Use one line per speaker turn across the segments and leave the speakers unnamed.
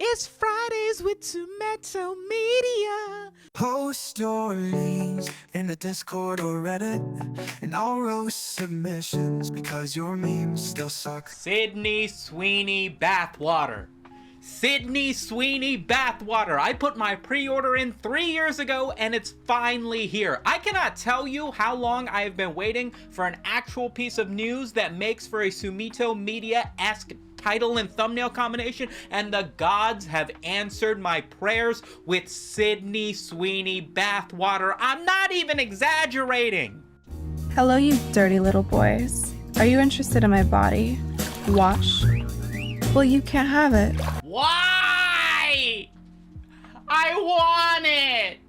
It's Fridays with Sumito Media.
Post stories in the Discord or Reddit, and I'll roast submissions because your memes still suck.
Sydney Sweeney Bathwater. Sydney Sweeney Bathwater. I put my pre-order in 3 years ago and it's finally here. I cannot tell you how long I have been waiting for an actual piece of news that makes for a Sumito Media-esque title and thumbnail combination, and the gods have answered my prayers with Sydney Sweeney Bathwater. I'm not even exaggerating.
Hello, you dirty little boys. Are you interested in my body? Watch. Well, you can't have it.
Why? I want it!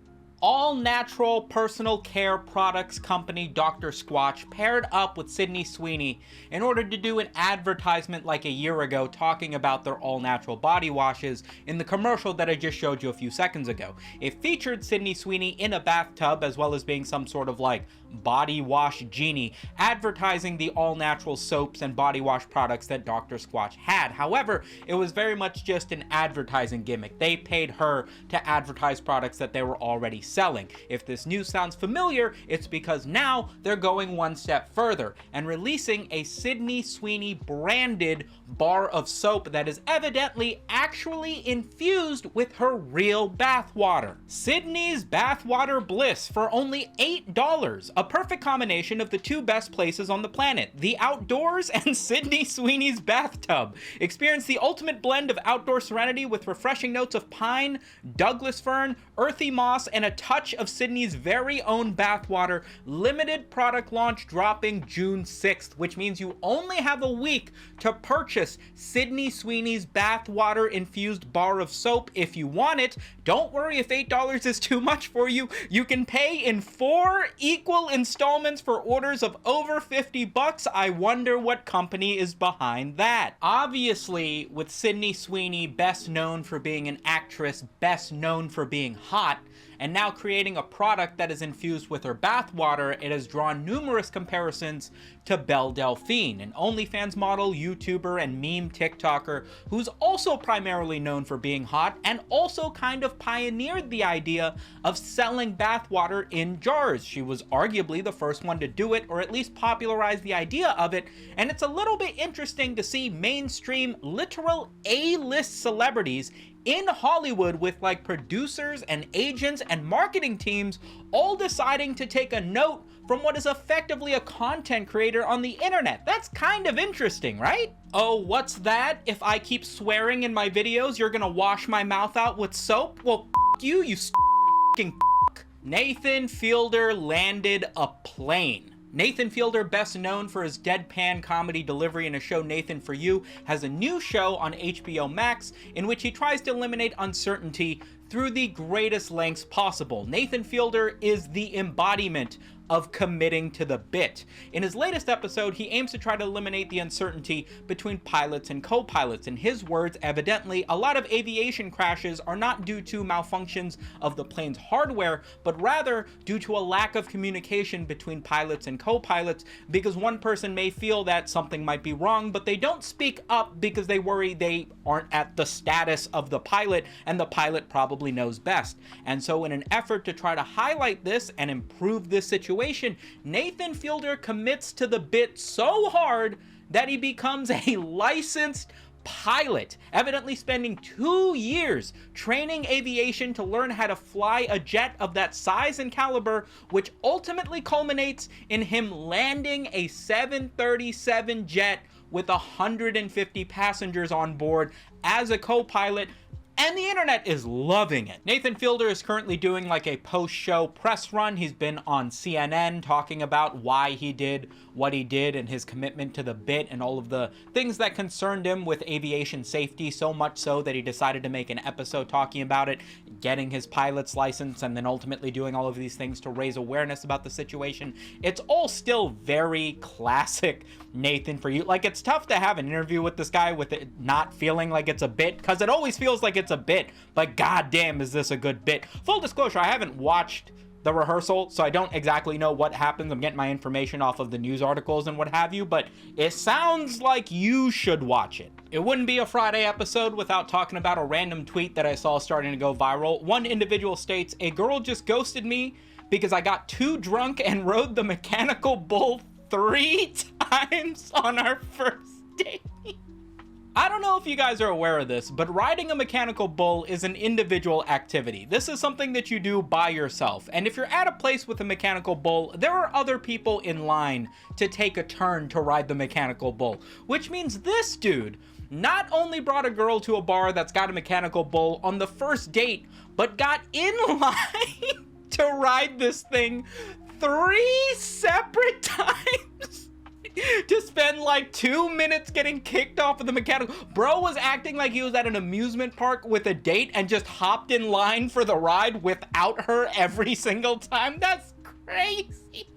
All natural personal care products company Dr. Squatch paired up with Sydney Sweeney in order to do an advertisement like a year ago talking about their all natural body washes in the commercial that I just showed you a few seconds ago. It featured Sydney Sweeney in a bathtub as well as being some sort of like body wash genie, advertising the all natural soaps and body wash products that Dr. Squatch had. However, it was very much just an advertising gimmick. They paid her to advertise products that they were already selling. If this news sounds familiar, it's because now they're going one step further and releasing a Sydney Sweeney branded bar of soap that is evidently actually infused with her real bathwater. Sydney's Bathwater Bliss for only $8. A perfect combination of the two best places on the planet, the outdoors and Sydney Sweeney's bathtub. Experience the ultimate blend of outdoor serenity with refreshing notes of pine, Douglas fern, earthy moss, and a touch of Sydney's very own bathwater. Limited product launch dropping June 6th, which means you only have a week to purchase Sydney Sweeney's bathwater infused bar of soap if you want it. Don't worry if $8 is too much for you. You can pay in 4 equal installments for orders of over $50. I wonder what company is behind that. Obviously, with Sydney Sweeney best known for being an actress, best known for being hot, and now creating a product that is infused with her bathwater, it has drawn numerous comparisons to Belle Delphine, an OnlyFans model, YouTuber, and meme TikToker who's also primarily known for being hot and also kind of pioneered the idea of selling bathwater in jars. She was arguably the first one to do it, or at least popularize the idea of it, and it's a little bit interesting to see mainstream, literal A-list celebrities in Hollywood with like producers and agents and marketing teams all deciding to take a note from what is effectively a content creator on the internet. That's kind of interesting, right? Oh, what's that? If I keep swearing in my videos, you're gonna wash my mouth out with soap? Well, you f***ing f***. Nathan Fielder landed a plane. Nathan Fielder, best known for his deadpan comedy delivery in a show Nathan For You, has a new show on HBO Max in which he tries to eliminate uncertainty through the greatest lengths possible. Nathan Fielder is the embodiment of committing to the bit. In his latest episode, he aims to try to eliminate the uncertainty between pilots and co-pilots. In his words, evidently, a lot of aviation crashes are not due to malfunctions of the plane's hardware, but rather due to a lack of communication between pilots and co-pilots, because one person may feel that something might be wrong, but they don't speak up because they worry they aren't at the status of the pilot, and the pilot probably knows best. And so in an effort to try to highlight this and improve this situation, Nathan Fielder commits to the bit so hard that he becomes a licensed pilot, evidently spending 2 years training aviation to learn how to fly a jet of that size and caliber, which ultimately culminates in him landing a 737 jet with 150 passengers on board as a co-pilot. And the internet is loving it. Nathan Fielder is currently doing like a post-show press run. He's been on CNN talking about why he did what he did and his commitment to the bit and all of the things that concerned him with aviation safety, so much so that he decided to make an episode talking about it, getting his pilot's license, and then ultimately doing all of these things to raise awareness about the situation. It's all still very classic Nathan For You. Like, it's tough to have an interview with this guy with it not feeling like it's a bit, because it always feels like it's a bit, but goddamn is this a good bit. Full disclosure, I haven't watched the rehearsal, so I don't exactly know what happens. I'm getting my information off of the news articles and what have you, but it sounds like you should watch it. It wouldn't be a Friday episode without talking about a random tweet that I saw starting to go viral. One individual states, "A girl just ghosted me because I got too drunk and rode the mechanical bull 3 times on our first date." I don't know if you guys are aware of this, but riding a mechanical bull is an individual activity. This is something that you do by yourself. And if you're at a place with a mechanical bull, there are other people in line to take a turn to ride the mechanical bull. Which means this dude not only brought a girl to a bar that's got a mechanical bull on the first date, but got in line to ride this thing 3 separate times. To spend like 2 minutes getting kicked off of the mechanical. Bro was acting like he was at an amusement park with a date and just hopped in line for the ride without her every single time. That's crazy.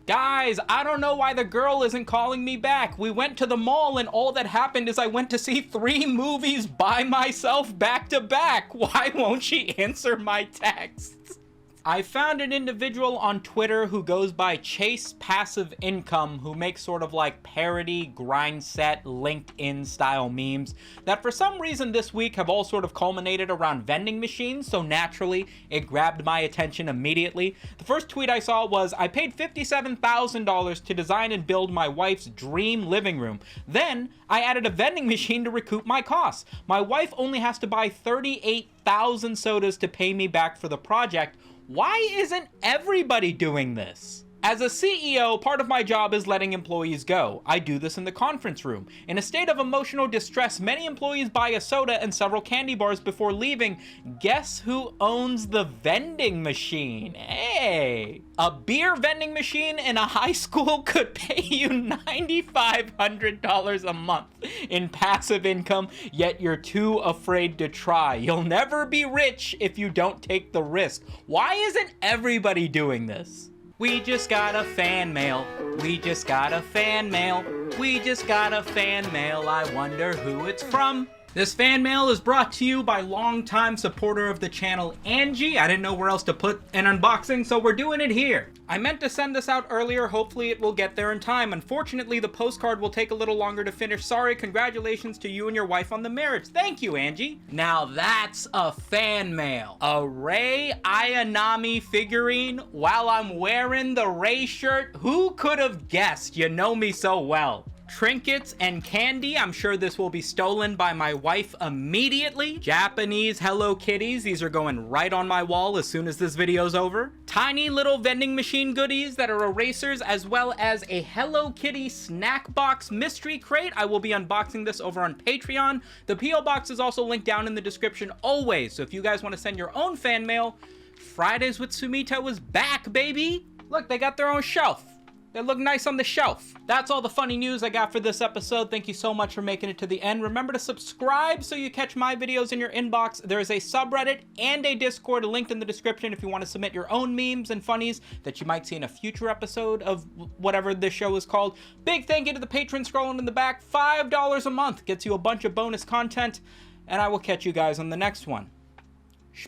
Guys, I don't know why the girl isn't calling me back. We went to the mall and all that happened is I went to see 3 movies by myself back to back. Why won't she answer my texts? I found an individual on Twitter who goes by Chase Passive Income, who makes sort of like parody, grindset, LinkedIn style memes that for some reason this week have all sort of culminated around vending machines, so naturally it grabbed my attention immediately. The first tweet I saw was, "I paid $57,000 to design and build my wife's dream living room. Then I added a vending machine to recoup my costs. My wife only has to buy 38,000 sodas to pay me back for the project. Why isn't everybody doing this?" As a CEO, part of my job is letting employees go. I do this in the conference room. In a state of emotional distress, many employees buy a soda and several candy bars before leaving. Guess who owns the vending machine? Hey! A beer vending machine in a high school could pay you $9,500 a month in passive income, yet you're too afraid to try. You'll never be rich if you don't take the risk. Why isn't everybody doing this? We just got a fan mail. We just got a fan mail. We just got a fan mail. I wonder who it's from. This fan mail is brought to you by longtime supporter of the channel, Angie. I didn't know where else to put an unboxing, so we're doing it here. I meant to send this out earlier. Hopefully it will get there in time. Unfortunately, the postcard will take a little longer to finish. Sorry, congratulations to you and your wife on the marriage. Thank you, Angie. Now that's a fan mail. A Rei Ayanami figurine while I'm wearing the Rei shirt. Who could have guessed? You know me so well. Trinkets and candy. I'm sure this will be stolen by my wife immediately. Japanese Hello Kitties. These are going right on my wall as soon as this video's over. Tiny little vending machine goodies that are erasers, as well as a Hello Kitty snack box mystery crate. I will be unboxing this over on Patreon. The P.O. box is also linked down in the description always. So if you guys want to send your own fan mail, Fridays with Sumito is back, baby. Look, they got their own shelf. They look nice on the shelf. That's all the funny news I got for this episode. Thank you so much for making it to the end. Remember to subscribe so you catch my videos in your inbox. There is a subreddit and a Discord linked in the description if you want to submit your own memes and funnies that you might see in a future episode of whatever this show is called. Big thank you to the patrons scrolling in the back. $5 a month gets you a bunch of bonus content, and I will catch you guys on the next one.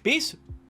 Peace.